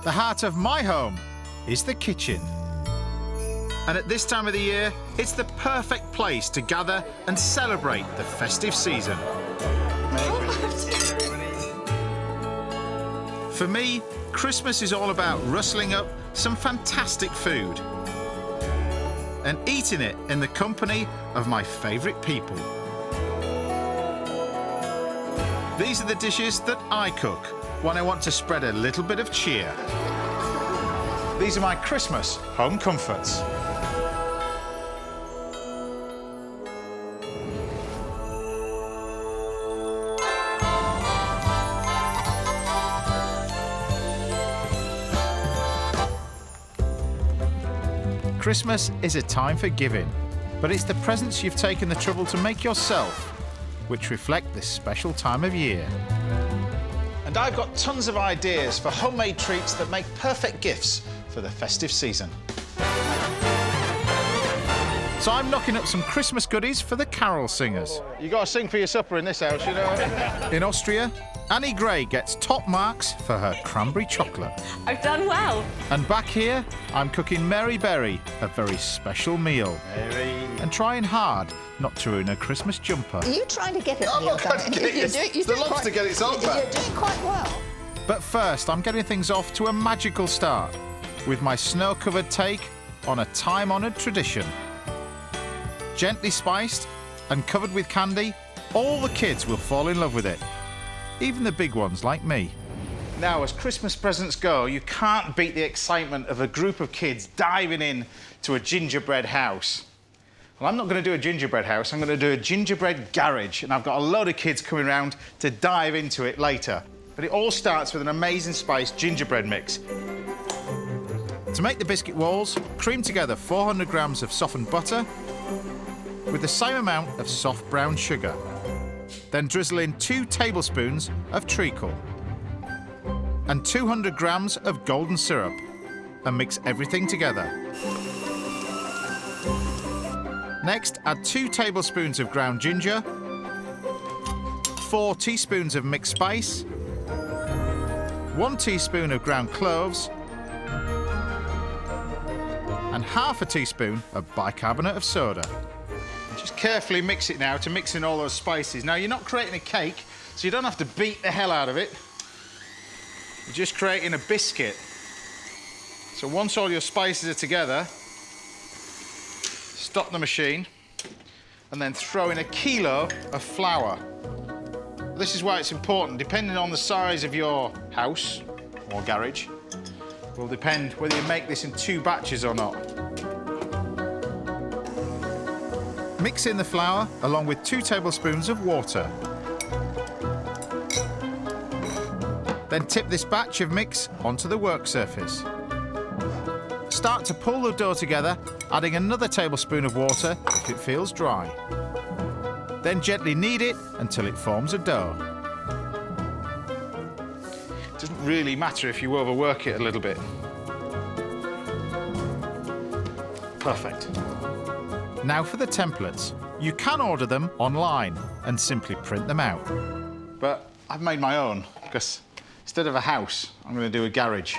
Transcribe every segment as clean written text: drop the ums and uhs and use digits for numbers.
The heart of my home is the kitchen. And at this time of the year, it's the perfect place to gather and celebrate the festive season. For me, Christmas is all about rustling up some fantastic food and eating it in the company of my favourite people. These are the dishes that I cook when I want to spread a little bit of cheer. These are my Christmas home comforts. Christmas is a time for giving, but it's the presents you've taken the trouble to make yourself which reflect this special time of year. And I've got tons of ideas for homemade treats that make perfect gifts for the festive season. So I'm knocking up some Christmas goodies for the carol singers. You got to sing for your supper in this house, you know. In Austria, Annie Gray gets top marks for her cranberry chocolate. I've done well. And back here, I'm cooking Mary Berry, a very special meal. Mary. And trying hard not to ruin her Christmas jumper. Are you trying to get it? I'm not trying to get it. The lobster get its own back. You're doing quite well. But first, I'm getting things off to a magical start with my snow-covered take on a time-honoured tradition. Gently spiced and covered with candy, all the kids will fall in love with it. Even the big ones like me. Now, as Christmas presents go, you can't beat the excitement of a group of kids diving in to a gingerbread house. Well, I'm not going to do a gingerbread house, I'm going to do a gingerbread garage, and I've got a load of kids coming around to dive into it later. But it all starts with an amazing spiced gingerbread mix. To make the biscuit walls, cream together 400 grams of softened butter with the same amount of soft brown sugar. Then drizzle in 2 tablespoons of treacle and 200 grams of golden syrup and mix everything together. Next, add 2 tablespoons of ground ginger, 4 teaspoons of mixed spice, 1 teaspoon of ground cloves, and half a teaspoon of bicarbonate of soda. Just carefully mix it now to mix in all those spices. Now, you're not creating a cake, so you don't have to beat the hell out of it. You're just creating a biscuit. So once all your spices are together, stop the machine and then throw in a kilo of flour. This is why it's important. Depending on the size of your house or garage, will depend whether you make this in 2 batches or not. Mix in the flour along with 2 tablespoons of water. Then tip this batch of mix onto the work surface. Start to pull the dough together, adding another tablespoon of water if it feels dry. Then gently knead it until it forms a dough. It doesn't really matter if you overwork it a little bit. Perfect. Now for the templates. You can order them online and simply print them out. But I've made my own because instead of a house, I'm going to do a garage.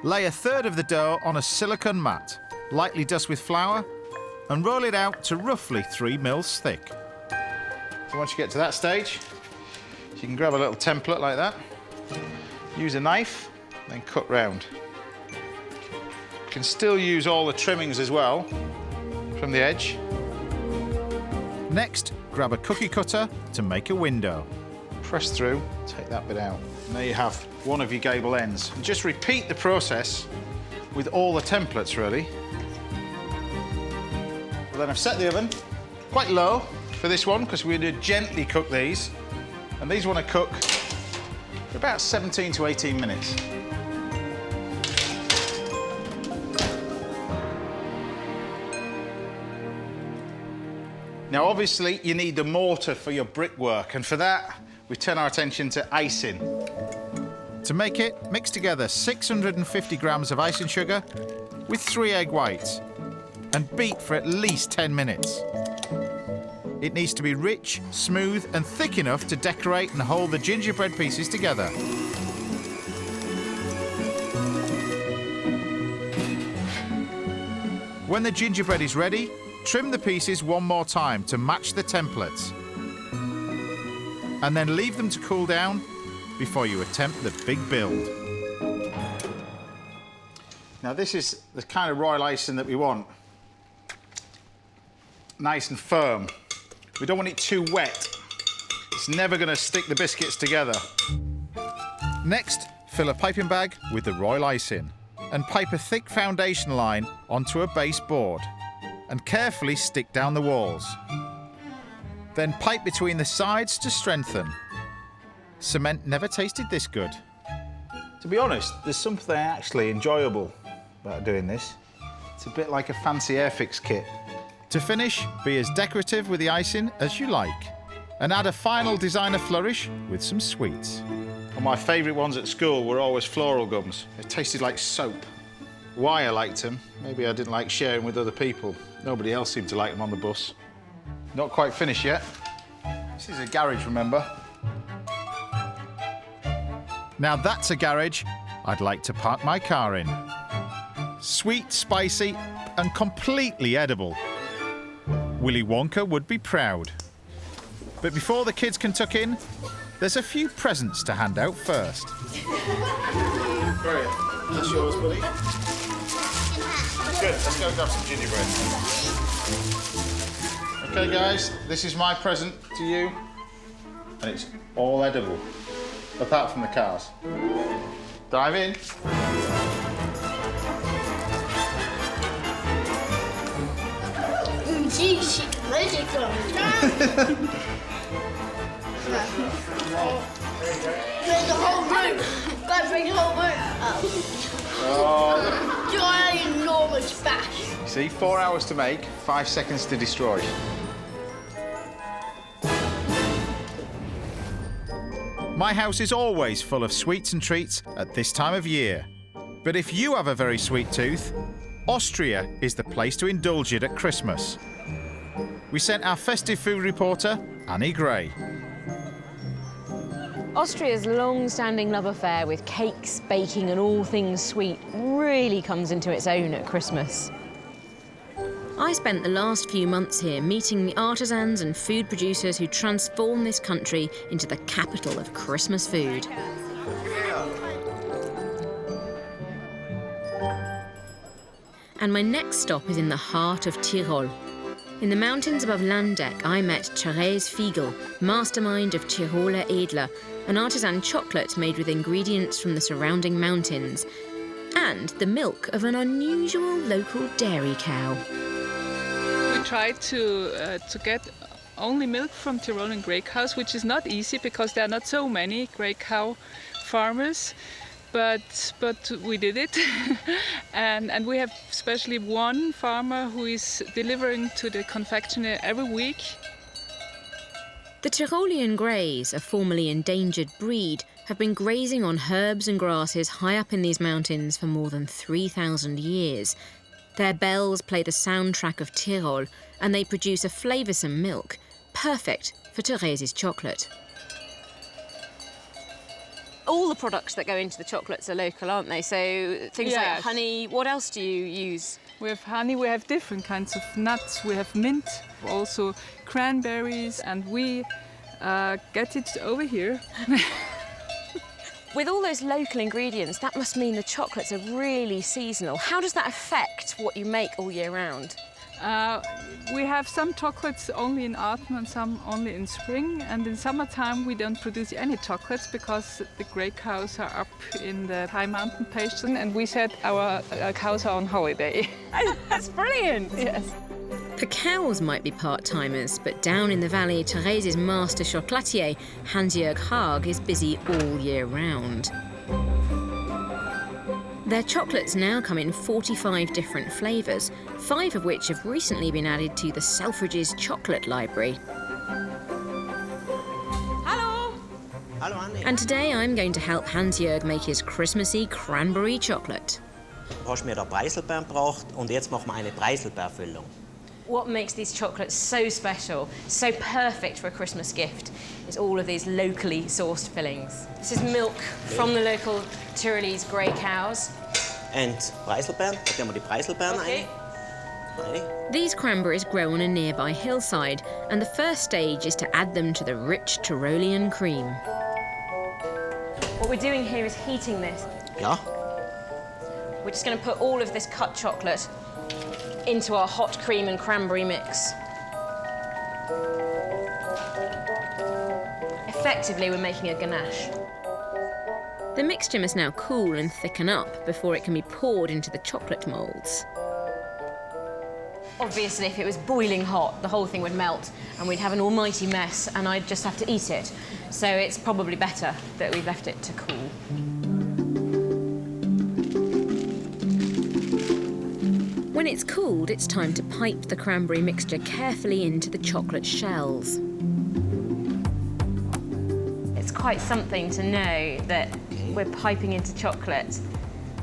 Lay 1/3 of the dough on a silicone mat, lightly dust with flour, and roll it out to roughly 3 mils thick. So once you get to that stage, you can grab a little template like that, use a knife, then cut round. You can still use all the trimmings as well from the edge. Next, grab a cookie cutter to make a window. Press through, take that bit out. And there you have one of your gable ends. And just repeat the process with all the templates, really. Well, then I've set the oven quite low for this one, because we're going to gently cook these. And these want to cook for about 17 to 18 minutes. Now, obviously, you need the mortar for your brickwork, and for that, we turn our attention to icing. To make it, mix together 650 grams of icing sugar with 3 egg whites and beat for at least 10 minutes. It needs to be rich, smooth, and thick enough to decorate and hold the gingerbread pieces together. When the gingerbread is ready, trim the pieces one more time to match the templates. And then leave them to cool down before you attempt the big build. Now this is the kind of royal icing that we want. Nice and firm. We don't want it too wet. It's never going to stick the biscuits together. Next, fill a piping bag with the royal icing and pipe a thick foundation line onto a base board and carefully stick down the walls. Then pipe between the sides to strengthen. Cement never tasted this good. To be honest, there's something actually enjoyable about doing this. It's a bit like a fancy Airfix kit. To finish, be as decorative with the icing as you like and add a final designer flourish with some sweets. Well, my favourite ones at school were always floral gums. They tasted like soap. Why I liked them, maybe I didn't like sharing with other people. Nobody else seemed to like them on the bus. Not quite finished yet. This is a garage, remember? Now that's a garage I'd like to park my car in. Sweet, spicy, and completely edible. Willy Wonka would be proud. But before the kids can tuck in, there's a few presents to hand out first. Brilliant. That's yours, buddy. Good. Let's go grab some gingerbread. Okay, guys, this is my present to you. And it's all edible, apart from the cars. Dive in. Geez, magical. Drink the whole room. Gotta drink the whole room. Oh. Giant, enormous bash. See, 4 hours to make, 5 seconds to destroy. My house is always full of sweets and treats at this time of year. But if you have a very sweet tooth, Austria is the place to indulge it at Christmas. We sent our festive food reporter, Annie Gray. Austria's long-standing love affair with cakes, baking and all things sweet really comes into its own at Christmas. I spent the last few months here meeting the artisans and food producers who transform this country into the capital of Christmas food. And my next stop is in the heart of Tyrol. In the mountains above Landeck, I met Therese Fiegel, mastermind of Tiroler Edler, an artisan chocolate made with ingredients from the surrounding mountains, and the milk of an unusual local dairy cow. We tried to get only milk from Tyrolean Gray cows, which is not easy because there are not so many Gray cow farmers. But we did it, and we have especially one farmer who is delivering to the confectioner every week. The Tyrolean Greys, a formerly endangered breed, have been grazing on herbs and grasses high up in these mountains for more than 3,000 years. Their bells play the soundtrack of Tyrol, and they produce a flavoursome milk, perfect for Therese's chocolate. All the products that go into the chocolates are local, aren't they? So things like honey, what else do you use? We have honey, we have different kinds of nuts, we have mint, also cranberries, and we get it over here. With all those local ingredients, that must mean the chocolates are really seasonal. How does that affect what you make all year round? We have some chocolates only in autumn and some only in spring, and in summertime we don't produce any chocolates because the Gray cows are up in the high mountain pasture and we said our cows are on holiday. That's brilliant! Yes. The cows might be part-timers, but down in the valley, Therese's master chocolatier, Hans-Jörg Haag, is busy all year round. Their chocolates now come in 45 different flavours, 5 of which have recently been added to the Selfridges chocolate library. Hallo! Hallo, Annie. And today I'm going to help Hans-Jörg make his Christmassy cranberry chocolate. Was mir da Preiselbeeren braucht und jetzt machen wir eine Preiselbeerfüllung. What makes these chocolates so special, so perfect for a Christmas gift, is all of these locally sourced fillings. This is milk from the local Tyrolese Gray cows. Und Preiselbeeren, da tun wir die Preiselbeeren Okay. rein. Ready? These cranberries grow on a nearby hillside, and the first stage is to add them to the rich Tyrolean cream. What we're doing here is heating this. Ja. We're just going to put all of this cut chocolate into our hot cream and cranberry mix. Effectively, we're making a ganache. The mixture must now cool and thicken up before it can be poured into the chocolate moulds. Obviously, if it was boiling hot, the whole thing would melt and we'd have an almighty mess and I'd just have to eat it. So it's probably better that we've left it to cool. When it's cooled, it's time to pipe the cranberry mixture carefully into the chocolate shells. It's quite something to know that we're piping into chocolate,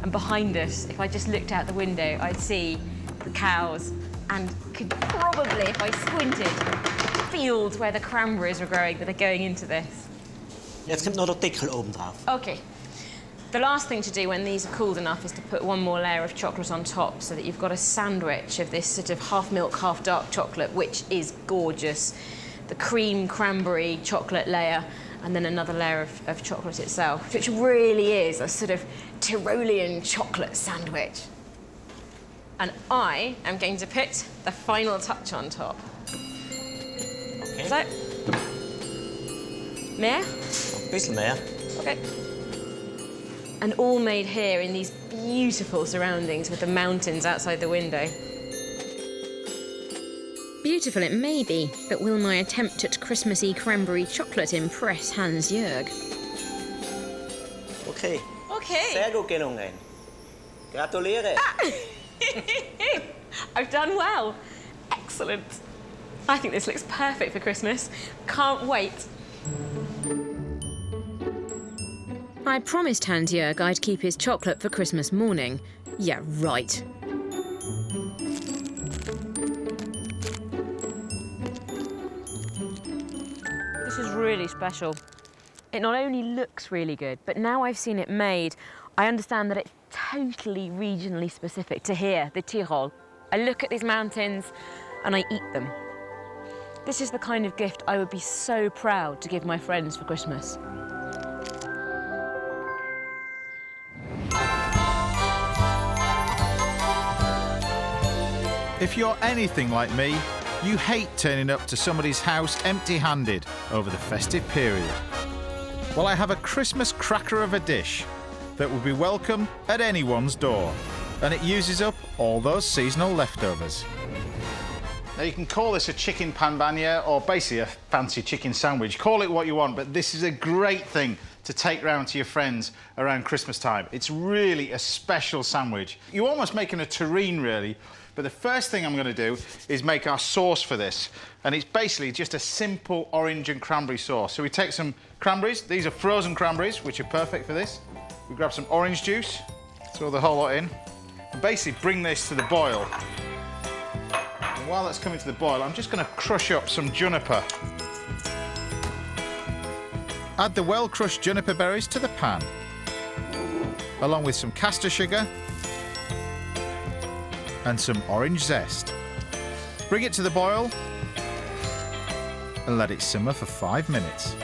and behind us, if I just looked out the window, I'd see the cows and could probably, if I squinted, fields where the cranberries were growing that are going into this. Jetzt kommt noch der Deckel oben drauf. Okay. The last thing to do when these are cooled enough is to put one more layer of chocolate on top so that you've got a sandwich of this sort of half milk, half dark chocolate, which is gorgeous. The cream, cranberry, chocolate layer, and then another layer of chocolate itself, which really is a sort of Tyrolean chocolate sandwich. And I am going to put the final touch on top. Okay. So, mehr? Ein bisschen mehr. Okay. And all made here in these beautiful surroundings with the mountains outside the window. Beautiful it may be, but will my attempt at Christmassy cranberry chocolate impress Hans-Jörg? Okay. Okay. Sehr gut gelungen. Gratuliere. I've done well. Excellent. I think this looks perfect for Christmas. Can't wait. I promised Hans-Jörg I'd keep his chocolate for Christmas morning. Yeah, right. This is really special. It not only looks really good, but now I've seen it made, I understand that it's totally regionally specific to here, the Tyrol. I look at these mountains and I eat them. This is the kind of gift I would be so proud to give my friends for Christmas. If you're anything like me, you hate turning up to somebody's house empty-handed over the festive period. Well, I have a Christmas cracker of a dish that will be welcome at anyone's door, and it uses up all those seasonal leftovers. Now, you can call this a chicken pan bagnat or basically a fancy chicken sandwich. Call it what you want, but this is a great thing to take round to your friends around Christmas time. It's really a special sandwich. You're almost making a terrine, really. But the first thing I'm going to do is make our sauce for this. And it's basically just a simple orange and cranberry sauce. So we take some cranberries. These are frozen cranberries, which are perfect for this. We grab some orange juice, throw the whole lot in, and basically bring this to the boil. And while that's coming to the boil, I'm just going to crush up some juniper. Add the well-crushed juniper berries to the pan, along with some caster sugar and some orange zest. Bring it to the boil and let it simmer for 5 minutes.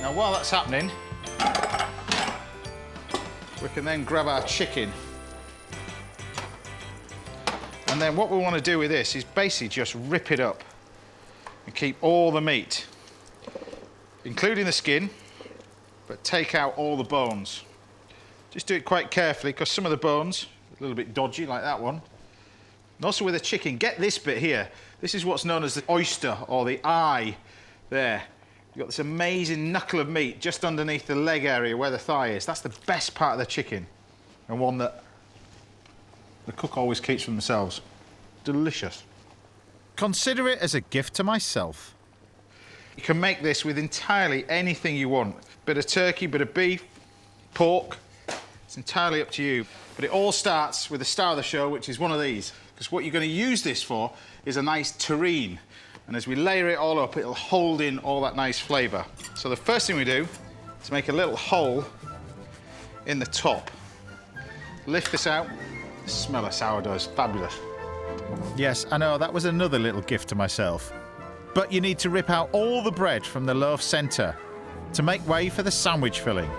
Now, while that's happening, we can then grab our chicken. And then what we want to do with this is basically just rip it up and keep all the meat, including the skin, but take out all the bones. Just do it quite carefully, because some of the bones are a little bit dodgy, like that one. And also with the chicken, get this bit here. This is what's known as the oyster, or the eye, there. You've got this amazing knuckle of meat just underneath the leg area where the thigh is. That's the best part of the chicken, and one that the cook always keeps for themselves. Delicious. Consider it as a gift to myself. You can make this with entirely anything you want. Bit of turkey, bit of beef, pork. It's entirely up to you. But it all starts with the star of the show, which is one of these. Because what you're going to use this for is a nice terrine. And as we layer it all up, it'll hold in all that nice flavour. So the first thing we do is make a little hole in the top. Lift this out. The smell of sourdough is fabulous. Yes, I know, that was another little gift to myself. But you need to rip out all the bread from the loaf centre to make way for the sandwich filling.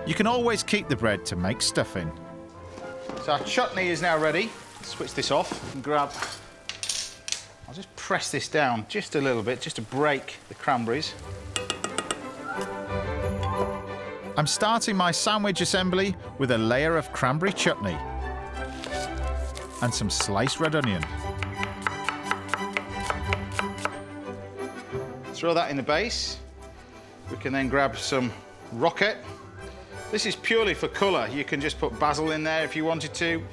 You can always keep the bread to make stuffing. So our chutney is now ready. Switch this off and grab... I'll just press this down just a little bit, just to break the cranberries. I'm starting my sandwich assembly with a layer of cranberry chutney and some sliced red onion. Throw that in the base. We can then grab some rocket. This is purely for colour. You can just put basil in there if you wanted to.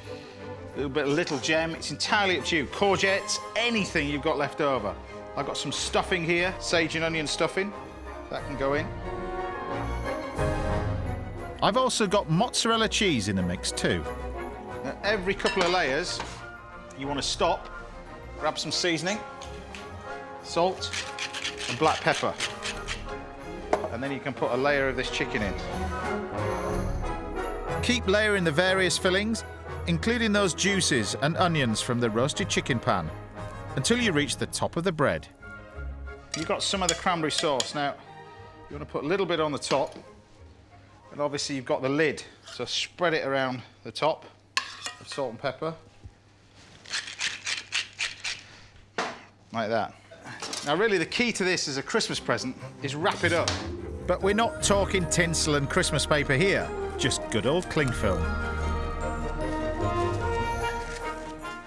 A little bit of little gem. It's entirely up to you. Courgettes, anything you've got left over. I've got some stuffing here, sage and onion stuffing. That can go in. I've also got mozzarella cheese in the mix too. Now, every couple of layers, you want to stop, grab some seasoning, salt and black pepper. And then you can put a layer of this chicken in. Keep layering the various fillings, including those juices and onions from the roasted chicken pan, until you reach the top of the bread. You've got some of the cranberry sauce. Now, you want to put a little bit on the top. And obviously you've got the lid, so spread it around the top of salt and pepper. Like that. Now really the key to this as a Christmas present is wrap it up. But we're not talking tinsel and Christmas paper here, just good old cling film.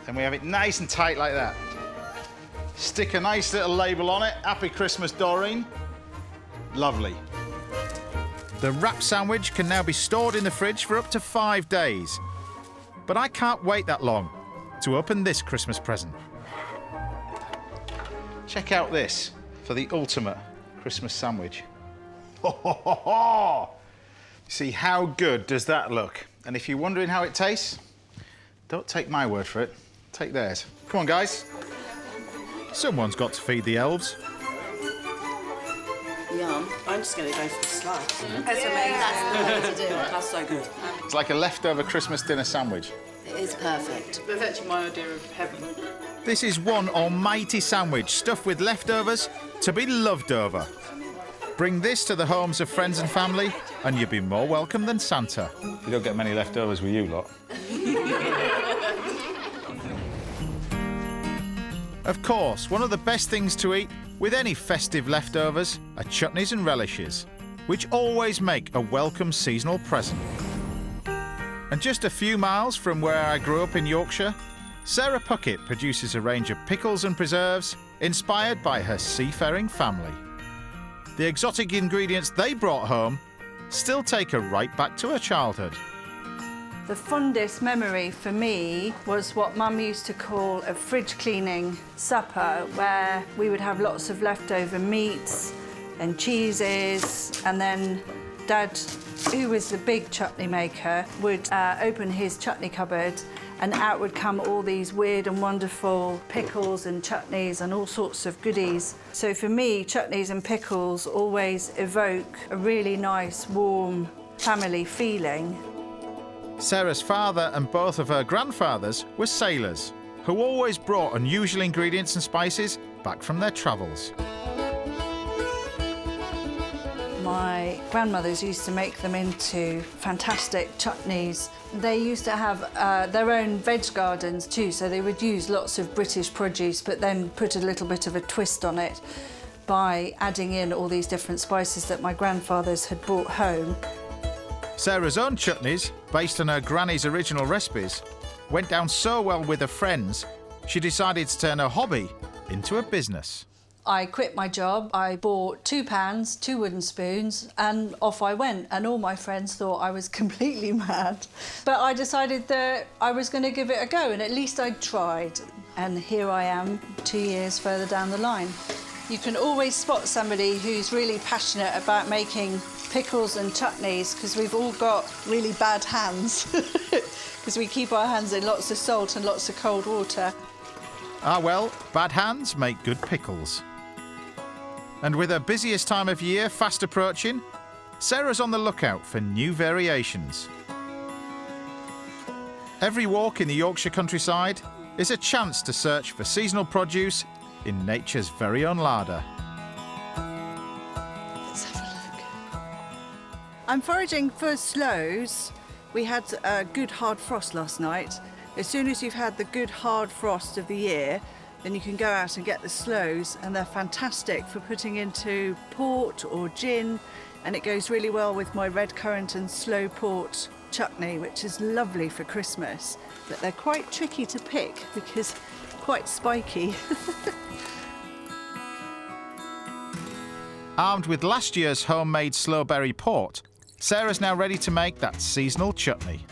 And we have it nice and tight like that. Stick a nice little label on it, Happy Christmas, Doreen. Lovely. The wrap sandwich can now be stored in the fridge for up to 5 days. But I can't wait that long to open this Christmas present. Check out this for the ultimate Christmas sandwich. Ho, ho, ho, ho. See, how good does that look? And if you're wondering how it tastes, don't take my word for it, take theirs. Come on, guys. Someone's got to feed the elves. Yum. I'm just going to go for the slice. That's amazing. That's the way to do it. That's so good. It's like a leftover Christmas dinner sandwich. It is perfect. That's actually my idea of heaven. This is one almighty sandwich stuffed with leftovers to be loved over. Bring this to the homes of friends and family, and you'll be more welcome than Santa. You don't get many leftovers with you lot. Of course, one of the best things to eat with any festive leftovers are chutneys and relishes, which always make a welcome seasonal present. And just a few miles from where I grew up in Yorkshire, Sarah Puckett produces a range of pickles and preserves inspired by her seafaring family. The exotic ingredients they brought home still take her right back to her childhood. The fondest memory for me was what Mum used to call a fridge cleaning supper, where we would have lots of leftover meats and cheeses, and then Dad, who was the big chutney maker, would open his chutney cupboard, and out would come all these weird and wonderful pickles and chutneys and all sorts of goodies. So for me, chutneys and pickles always evoke a really nice, warm family feeling. Sarah's father and both of her grandfathers were sailors, who always brought unusual ingredients and spices back from their travels. My grandmothers used to make them into fantastic chutneys. They used to have their own veg gardens too, so they would use lots of British produce, but then put a little bit of a twist on it by adding in all these different spices that my grandfathers had brought home. Sarah's own chutneys, based on her granny's original recipes, went down so well with her friends, she decided to turn her hobby into a business. I quit my job, I bought 2 pans, 2 wooden spoons, and off I went. And all my friends thought I was completely mad. But I decided that I was going to give it a go, and at least I'd tried. And here I am, 2 years further down the line. You can always spot somebody who's really passionate about making pickles and chutneys, because we've all got really bad hands, because we keep our hands in lots of salt and lots of cold water. Ah well, bad hands make good pickles. And with her busiest time of year fast approaching, Sarah's on the lookout for new variations. Every walk in the Yorkshire countryside is a chance to search for seasonal produce in nature's very own larder. Let's have a look. I'm foraging for sloes. We had a good hard frost last night. As soon as you've had the good hard frost of the year, then you can go out and get the sloes, and they're fantastic for putting into port or gin, and it goes really well with my red currant and sloe port chutney, which is lovely for Christmas. But they're quite tricky to pick because quite spiky. Armed with last year's homemade slowberry port, Sarah's now ready to make that seasonal chutney.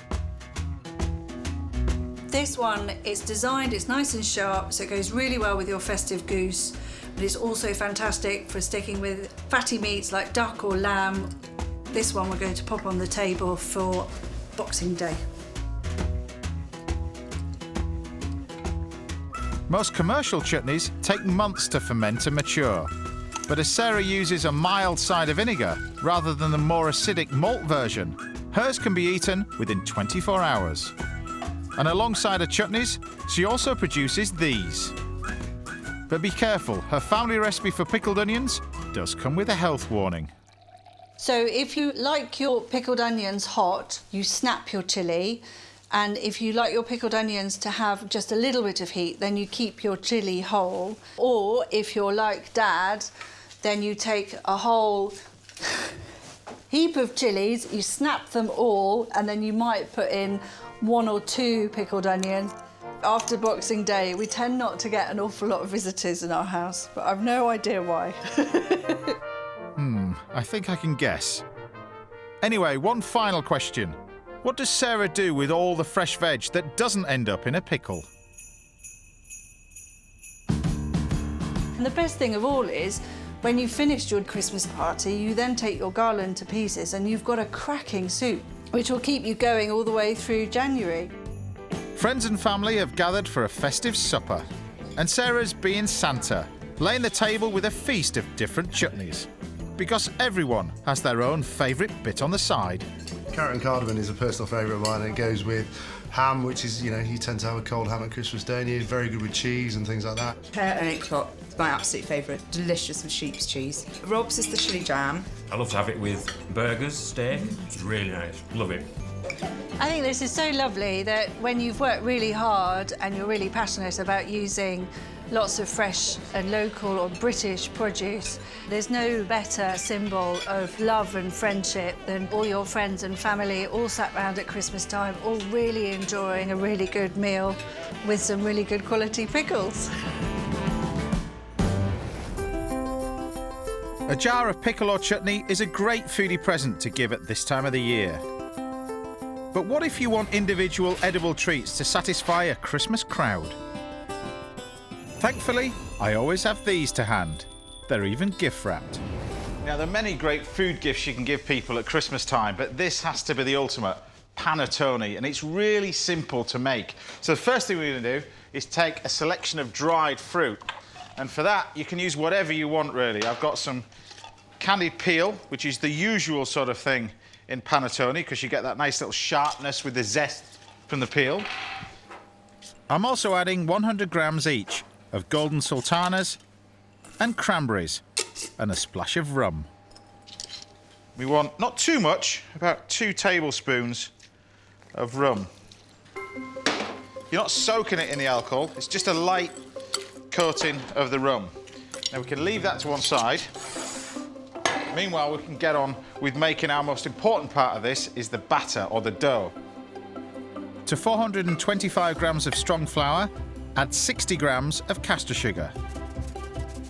This one is designed, it's nice and sharp, so it goes really well with your festive goose, but it's also fantastic for sticking with fatty meats like duck or lamb. This one we're going to pop on the table for Boxing Day. Most commercial chutneys take months to ferment and mature, but as Sarah uses a mild cider vinegar rather than the more acidic malt version, hers can be eaten within 24 hours. And alongside her chutneys, she also produces these. But be careful, her family recipe for pickled onions does come with a health warning. So if you like your pickled onions hot, you snap your chilli, and if you like your pickled onions to have just a little bit of heat, then you keep your chilli whole. Or if you're like Dad, then you take a whole heap of chillies, you snap them all, and then you might put in 1 or 2 pickled onions. After Boxing Day, we tend not to get an awful lot of visitors in our house, but I've no idea why. I think I can guess. Anyway, one final question. What does Sarah do with all the fresh veg that doesn't end up in a pickle? And the best thing of all is, when you've finished your Christmas party, you then take your garland to pieces and you've got a cracking soup, which will keep you going all the way through January. Friends and family have gathered for a festive supper, and Sarah's being Santa, laying the table with a feast of different chutneys, because everyone has their own favourite bit on the side. Carrot and cardamom is a personal favourite of mine, and it goes with ham, which is, you know, you tend to have a cold ham at Christmas Day, and you're very good with cheese and things like that. Pear and apricot, my absolute favourite. Delicious with sheep's cheese. Rob's is the chilli jam. I love to have it with burgers, steak. It's really nice. Love it. I think this is so lovely that when you've worked really hard and you're really passionate about using lots of fresh and local or British produce, there's no better symbol of love and friendship than all your friends and family all sat round at Christmas time, all really enjoying a really good meal with some really good quality pickles. A jar of pickle or chutney is a great foodie present to give at this time of the year. But what if you want individual edible treats to satisfy a Christmas crowd? Thankfully, I always have these to hand. They're even gift wrapped. Now, there are many great food gifts you can give people at Christmas time, but this has to be the ultimate, Panettoni, and it's really simple to make. So the first thing we're going to do is take a selection of dried fruit, and for that you can use whatever you want, really. I've got some candied peel, which is the usual sort of thing in Panettoni, because you get that nice little sharpness with the zest from the peel. I'm also adding 100 grams each of golden sultanas and cranberries and a splash of rum. We want not too much, about 2 tablespoons of rum. You're not soaking it in the alcohol, it's just a light coating of the rum. Now we can leave that to one side. Meanwhile, we can get on with making our most important part of this, is the batter or the dough. To 425 grams of strong flour, add 60 grams of caster sugar,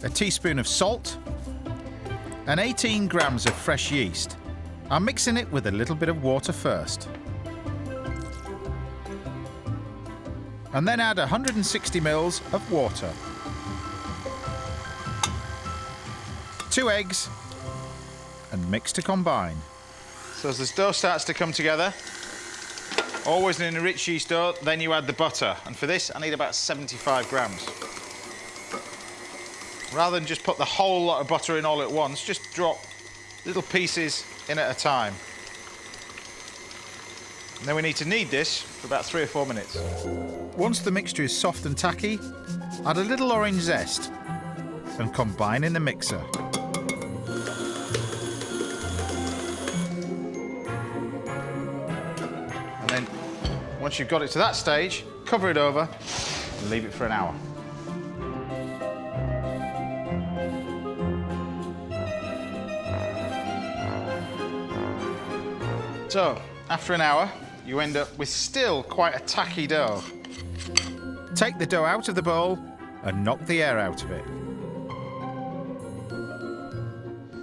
a teaspoon of salt, and 18 grams of fresh yeast. I'm mixing it with a little bit of water first. And then add 160 ml of water, 2 eggs, and mix to combine. So as this dough starts to come together, always in a rich yeast dough, then you add the butter. And for this, I need about 75 grams. Rather than just put the whole lot of butter in all at once, just drop little pieces in at a time. And then we need to knead this for about 3 or 4 minutes. Once the mixture is soft and tacky, add a little orange zest and combine in the mixer. And then, once you've got it to that stage, cover it over and leave it for an hour. So, after an hour, you end up with still quite a tacky dough. Take the dough out of the bowl and knock the air out of it.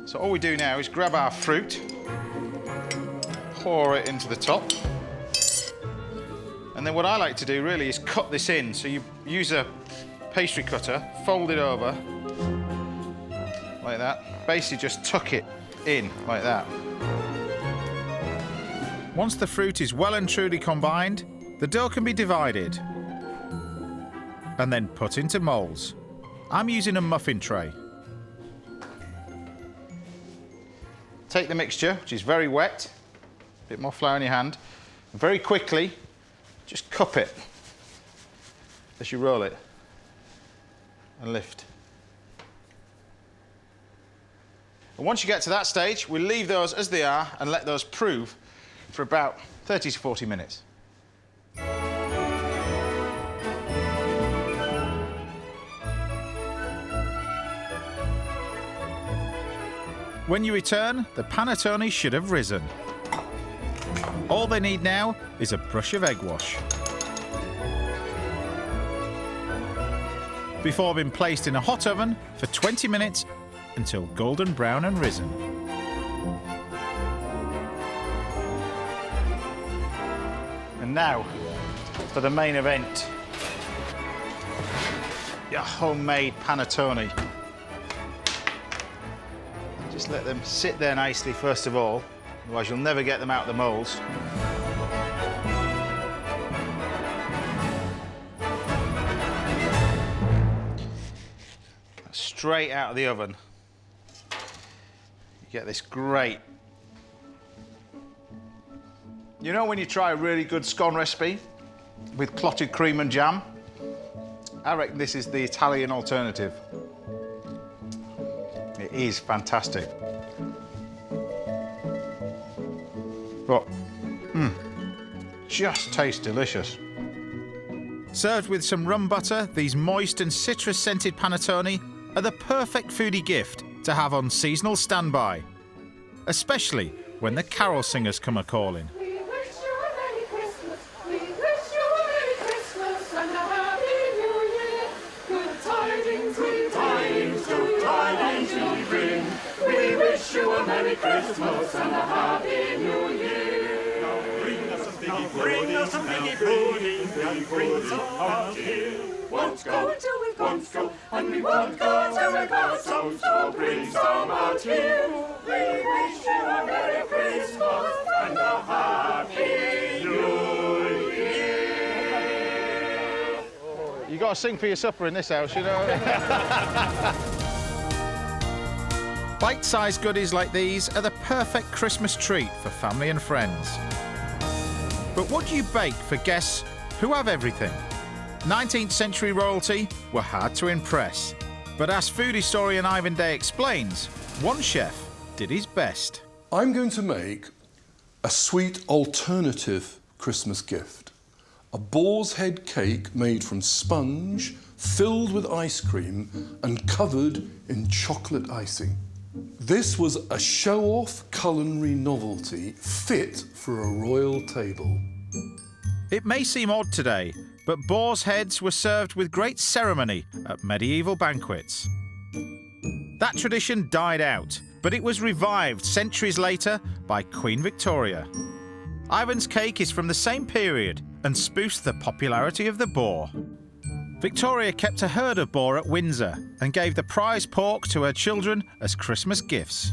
So all we do now is grab our fruit, pour it into the top, and then what I like to do really is cut this in. So you use a pastry cutter, fold it over, like that. Basically just tuck it in, like that. Once the fruit is well and truly combined, the dough can be divided and then put into moulds. I'm using a muffin tray. Take the mixture, which is very wet, a bit more flour in your hand, and very quickly just cup it as you roll it and lift. And once you get to that stage, we'll leave those as they are and let those prove for about 30 to 40 minutes. When you return, the panettoni should have risen. All they need now is a brush of egg wash. Before being placed in a hot oven for 20 minutes until golden brown and risen. And now for the main event. Your homemade panettoni. Just let them sit there nicely first of all, otherwise you'll never get them out of the moulds. Straight out of the oven. You get this great. You know when you try a really good scone recipe with clotted cream and jam? I reckon this is the Italian alternative. It is fantastic. But, just tastes delicious. Served with some rum butter, these moist and citrus-scented panettoni are the perfect foodie gift to have on seasonal standby, especially when the carol singers come a-calling. Merry Christmas and a Happy New Year. Now bring us some piggy pudding and bring some out here. Won't go till we won't go, and we won't go till we got some, so bring some out here. We wish you a Merry Christmas and a Happy New Year. You got to sing for your supper in this house, you know. Bite-sized goodies like these are the perfect Christmas treat for family and friends. But what do you bake for guests who have everything? 19th century royalty were hard to impress. But as food historian Ivan Day explains, one chef did his best. I'm going to make a sweet alternative Christmas gift. A boar's head cake made from sponge, filled with ice cream and covered in chocolate icing. This was a show-off culinary novelty fit for a royal table. It may seem odd today, but boar's heads were served with great ceremony at medieval banquets. That tradition died out, but it was revived centuries later by Queen Victoria. Ivan's cake is from the same period and spoofs the popularity of the boar. Victoria kept a herd of boar at Windsor and gave the prize pork to her children as Christmas gifts.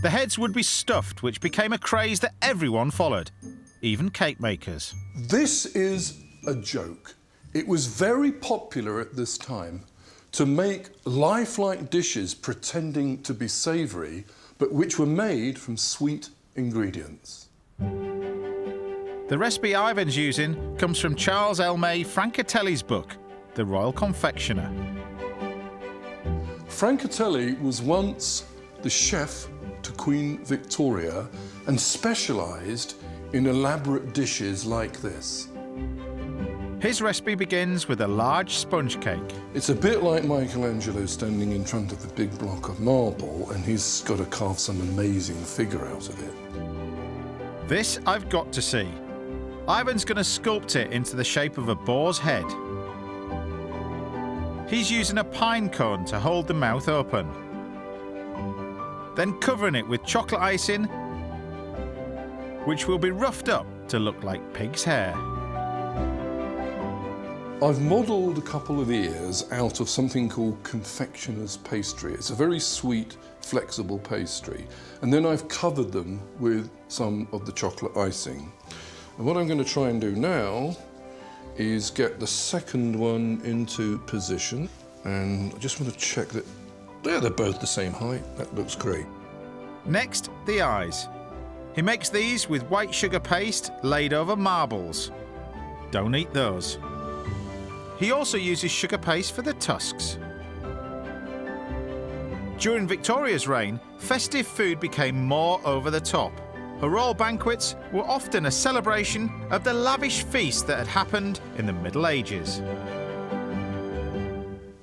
The heads would be stuffed, which became a craze that everyone followed, even cake makers. This is a joke. It was very popular at this time to make lifelike dishes pretending to be savoury, but which were made from sweet ingredients. The recipe Ivan's using comes from Charles Elmé Francatelli's book, The Royal Confectioner. Francatelli was once the chef to Queen Victoria and specialised in elaborate dishes like this. His recipe begins with a large sponge cake. It's a bit like Michelangelo standing in front of a big block of marble and he's got to carve some amazing figure out of it. This I've got to see. Ivan's going to sculpt it into the shape of a boar's head. He's using a pine cone to hold the mouth open, then covering it with chocolate icing, which will be roughed up to look like pig's hair. I've modelled a couple of ears out of something called confectioner's pastry. It's a very sweet, flexible pastry. And then I've covered them with some of the chocolate icing. And what I'm going to try and do now is get the second one into position. And I just want to check that they're both the same height. That looks great. Next, the eyes. He makes these with white sugar paste laid over marbles. Don't eat those. He also uses sugar paste for the tusks. During Victoria's reign, festive food became more over the top. Her royal banquets were often a celebration of the lavish feast that had happened in the Middle Ages.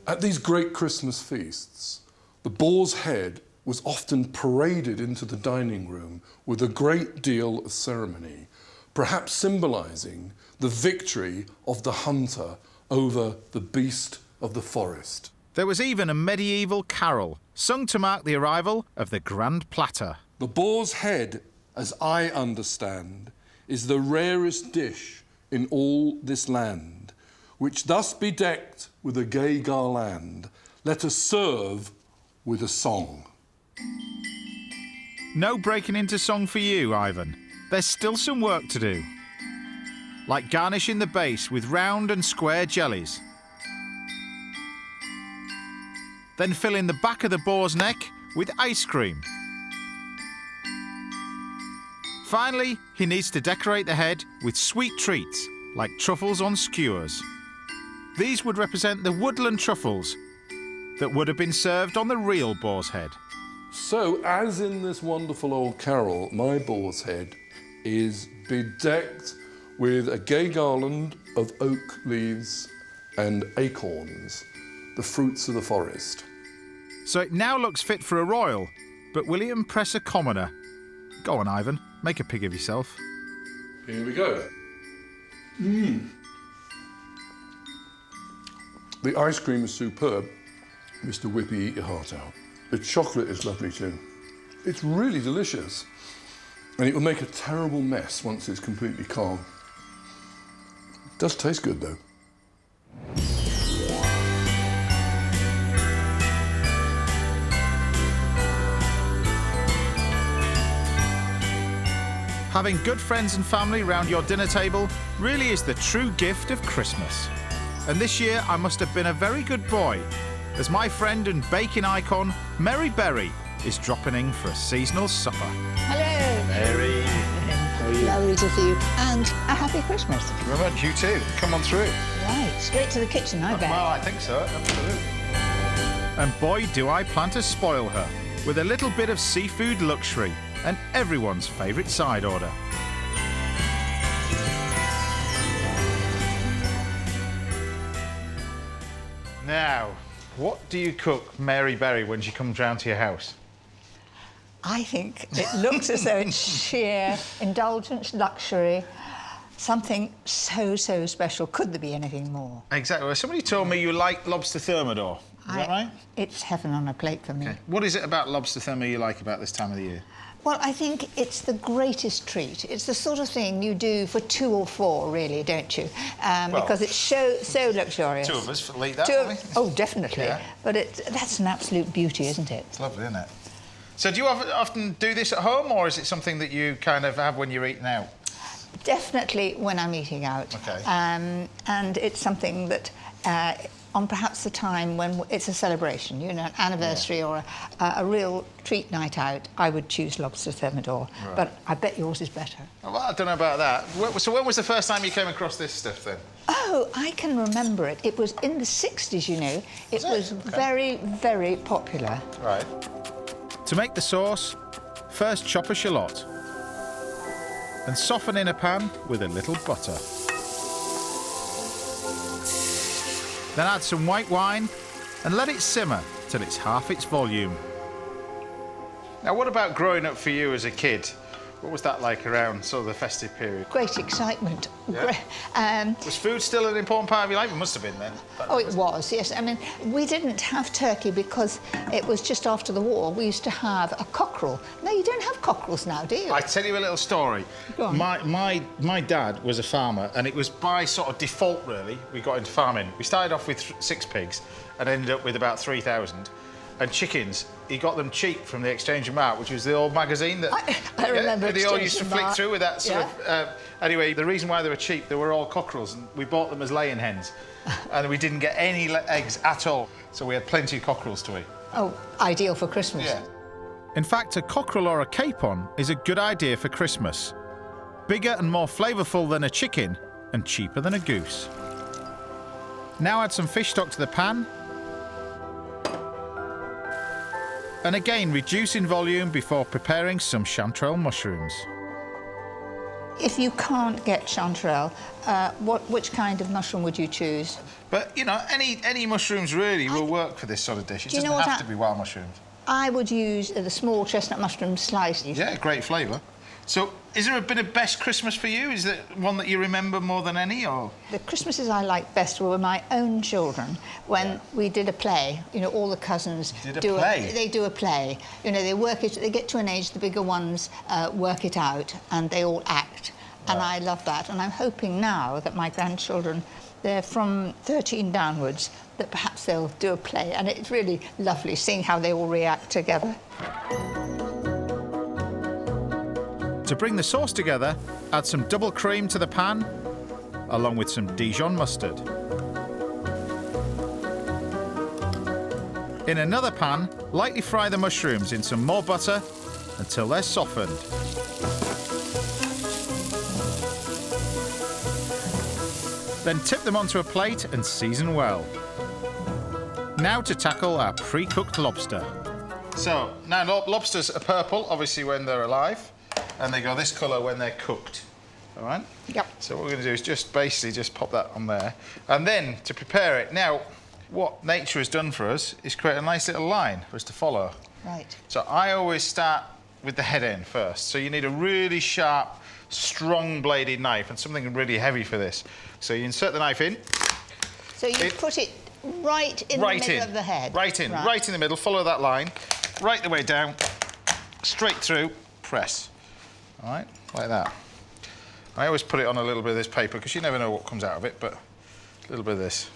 At these great Christmas feasts, the boar's head was often paraded into the dining room with a great deal of ceremony, perhaps symbolising the victory of the hunter over the beast of the forest. There was even a medieval carol sung to mark the arrival of the grand platter. The boar's head, as I understand, is the rarest dish in all this land, which thus bedecked with a gay garland, let us serve with a song. No breaking into song for you, Ivan. There's still some work to do. Like garnishing the base with round and square jellies. Then filling the back of the boar's neck with ice cream. Finally, he needs to decorate the head with sweet treats, like truffles on skewers. These would represent the woodland truffles that would have been served on the real boar's head. So, as in this wonderful old carol, my boar's head is bedecked with a gay garland of oak leaves and acorns, the fruits of the forest. So it now looks fit for a royal, but will it impress a commoner? Go on, Ivan, make a pig of yourself. Here we go. The ice cream is superb. Mr. Whippy, eat your heart out. The chocolate is lovely too. It's really delicious. And it will make a terrible mess once it's completely calm. It does taste good though. Having good friends and family round your dinner table really is the true gift of Christmas. And this year I must have been a very good boy, as my friend and baking icon, Mary Berry, is dropping in for a seasonal supper. Hello. Mary. How are you? Lovely to see you. And a happy Christmas. Very much, you too. Come on through. Right, straight to the kitchen, I bet. Well, I think so, absolutely. And boy, do I plan to spoil her with a little bit of seafood luxury and everyone's favourite side order. Now, what do you cook Mary Berry when she comes round to your house? I think it looks as though it's sheer indulgence, luxury, something so, so special. Could there be anything more? Exactly. Well, somebody told me you like lobster Thermidor. Is that right? It's heaven on a plate for me. Okay. What is it about lobster Thermidor you like about this time of the year? Well, I think it's the greatest treat. It's the sort of thing you do for 2 or 4, really, don't you? Because it's so luxurious. 2 of us will eat that, won't we? Oh, definitely. Yeah. But that's an absolute beauty, isn't it? It's lovely, isn't it? So do you often do this at home, or is it something that you kind of have when you're eating out? Definitely when I'm eating out. Okay. And it's something that on perhaps the time when it's a celebration, you know, an anniversary or a real treat night out, I would choose lobster Thermidor. Right. But I bet yours is better. Well, I don't know about that. So when was the first time you came across this stuff, then? Oh, I can remember it. It was in the 60s, you know. It was very, very popular. Right. To make the sauce, first chop a shallot and soften in a pan with a little butter. Then add some white wine and let it simmer till it's half its volume. Now, what about growing up for you as a kid? What was that like around sort of the festive period? Great excitement. Yeah. Was food still an important part of your life? It must have been then. Oh, it was, yes. I mean, we didn't have turkey because it was just after the war. We used to have a cockerel. No, you don't have cockerels now, do you? I tell you a little story. Go on. My dad was a farmer, and it was by sort of default, really, we got into farming. We started off with 6 pigs and ended up with about 3,000. And chickens, he got them cheap from the Exchange and Mart, which was the old magazine that I remember they all used to flick through with that sort of... Anyway, the reason why they were cheap, they were all cockerels, and we bought them as laying hens. And we didn't get any eggs at all, so we had plenty of cockerels to eat. Oh, ideal for Christmas. Yeah. In fact, a cockerel or a capon is a good idea for Christmas. Bigger and more flavourful than a chicken, and cheaper than a goose. Now add some fish stock to the pan. And again, reduce in volume before preparing some chanterelle mushrooms. If you can't get chanterelle, which kind of mushroom would you choose? But, you know, any mushrooms really will work for this sort of dish. It doesn't have to be wild mushrooms. I would use the small chestnut mushroom slices. Yeah, great flavour. So, is there a bit of best Christmas for you? Is there one that you remember more than any, or...? The Christmases I liked best were my own children, when we did a play. You know, all the cousins they do a play. You know, they work it, they get to an age, the bigger ones work it out, and they all act. Right. And I love that. And I'm hoping now that my grandchildren, they're from 13 downwards, that perhaps they'll do a play. And it's really lovely seeing how they all react together. To bring the sauce together, add some double cream to the pan, along with some Dijon mustard. In another pan, lightly fry the mushrooms in some more butter until they're softened. Then tip them onto a plate and season well. Now to tackle our pre-cooked lobster. So, now lobsters are purple, obviously, when they're alive. And they go this colour when they're cooked, all right? Yep. So what we're going to do is just pop that on there. And then, to prepare it, now, what nature has done for us is create a nice little line for us to follow. Right. So I always start with the head end first. So you need a really sharp, strong-bladed knife and something really heavy for this. So you insert the knife in. So you put it right in the middle of the head? Right in the middle, follow that line, right the way down, straight through, press. All right, like that. I always put it on a little bit of this paper because you never know what comes out of it, but a little bit of this.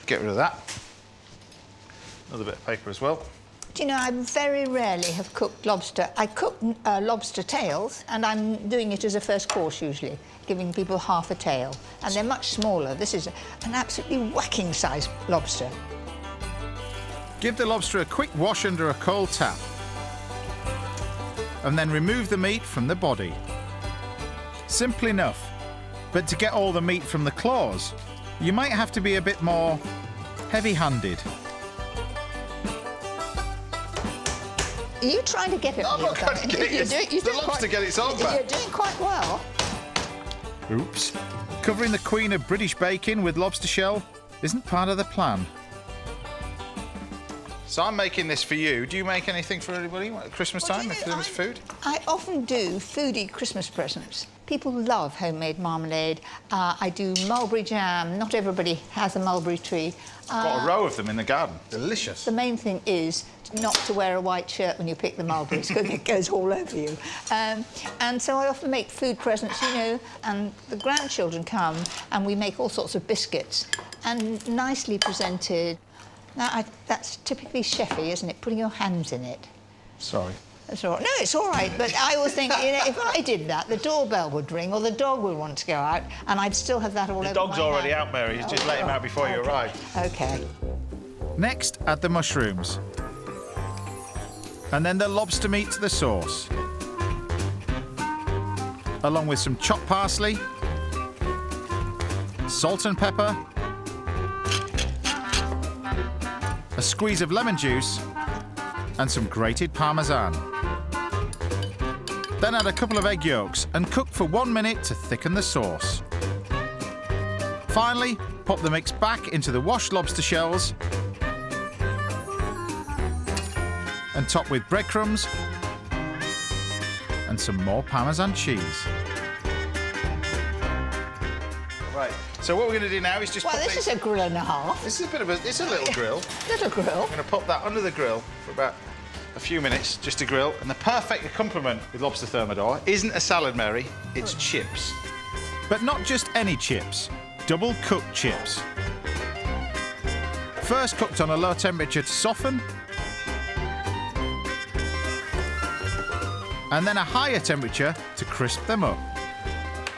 Get rid of that. Another bit of paper as well. Do you know, I very rarely have cooked lobster. I cook lobster tails, and I'm doing it as a first course usually, giving people half a tail. And they're much smaller. This is an absolutely whacking-sized lobster. Give the lobster a quick wash under a cold tap. And then remove the meat from the body. Simple enough. But to get all the meat from the claws, you might have to be a bit more heavy-handed. Are you trying to get it? I'm not trying to get it. The lobster get its own back. You're doing quite well. Oops. Covering the queen of British bacon with lobster shell isn't part of the plan. So I'm making this for you. Do you make anything for everybody at Christmas time if there's food? I often do foodie Christmas presents. People love homemade marmalade. I do mulberry jam. Not everybody has a mulberry tree. Got a row of them in the garden. Delicious. The main thing is not to wear a white shirt when you pick the mulberries because it goes all over you. And so I often make food presents, you know, and the grandchildren come and we make all sorts of biscuits and nicely presented. Now, that's typically chefy, isn't it? Putting your hands in it. Sorry. That's all right. No, it's all right, but I always think, you know, if I did that, the doorbell would ring or the dog would want to go out, and I'd still have that all over my The dog's already hand. out, Mary. You just let him out before you arrive. OK. Next, add the mushrooms. And then the lobster meat to the sauce. Along with some chopped parsley, salt and pepper, a squeeze of lemon juice, and some grated parmesan. Then add a couple of egg yolks and cook for 1 minute to thicken the sauce. Finally, pop the mix back into the washed lobster shells and top with breadcrumbs and some more Parmesan cheese. Right, so what we're going to do now is just Well, put this is a grill and a half. This is it's a little grill. Little grill. I'm going to pop that under the grill for about a few minutes, just to grill. And the perfect accompaniment with lobster thermidor isn't a salad, Mary, it's chips. But not just any chips, double-cooked chips. First cooked on a low temperature to soften, and then a higher temperature to crisp them up.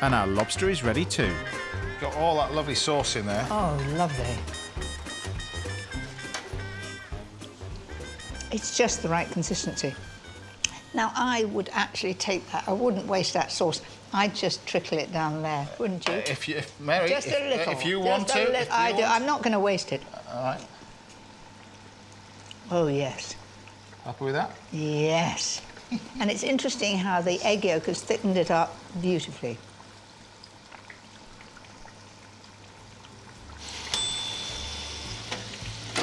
And our lobster is ready too. Got all that lovely sauce in there. Oh, lovely. It's just the right consistency. Now, I would actually take that. I wouldn't waste that sauce. I'd just trickle it down there, wouldn't you? If Mary, just a little. If you want to. I do. I'm not going to waste it. All right. Oh, yes. Happy with that? Yes. And it's interesting how the egg yolk has thickened it up beautifully.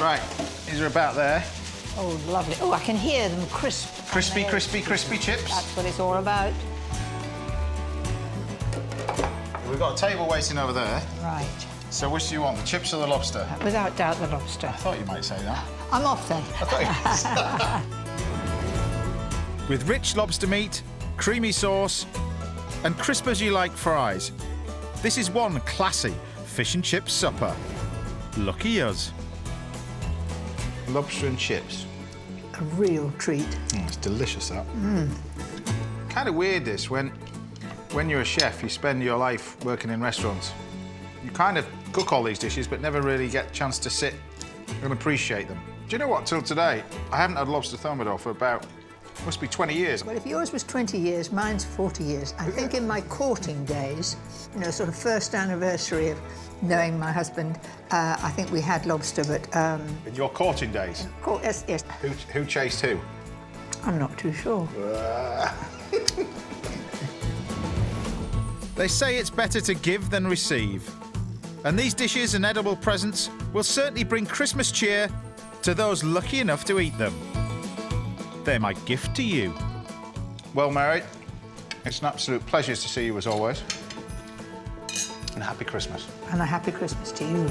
Right, these are about there. Oh, lovely. Oh, I can hear them crisp. Crispy, crispy, crispy chips. That's what it's all about. We've got a table waiting over there. Right. So which do you want, the chips or the lobster? Without doubt, the lobster. I thought you might say that. I'm off then. With rich lobster meat, creamy sauce, and crisp as you like fries, this is one classy fish and chip supper. Lucky us. Lobster and chips. A real treat. It's delicious, that. Kind of weird, this, when you're a chef, you spend your life working in restaurants. You kind of cook all these dishes, but never really get a chance to sit and appreciate them. Do you know what, till today, I haven't had lobster thermidor for about, must be 20 years. Well, if yours was 20 years, mine's 40 years. I think in my courting days, you know, sort of first anniversary of knowing my husband, I think we had lobster, but... In your courting days? Yes, yes. Who chased who? I'm not too sure. They say it's better to give than receive. And these dishes and edible presents will certainly bring Christmas cheer to those lucky enough to eat them. They're my gift to you. Well, Mary, it's an absolute pleasure to see you as always. And happy Christmas. And a happy Christmas to you.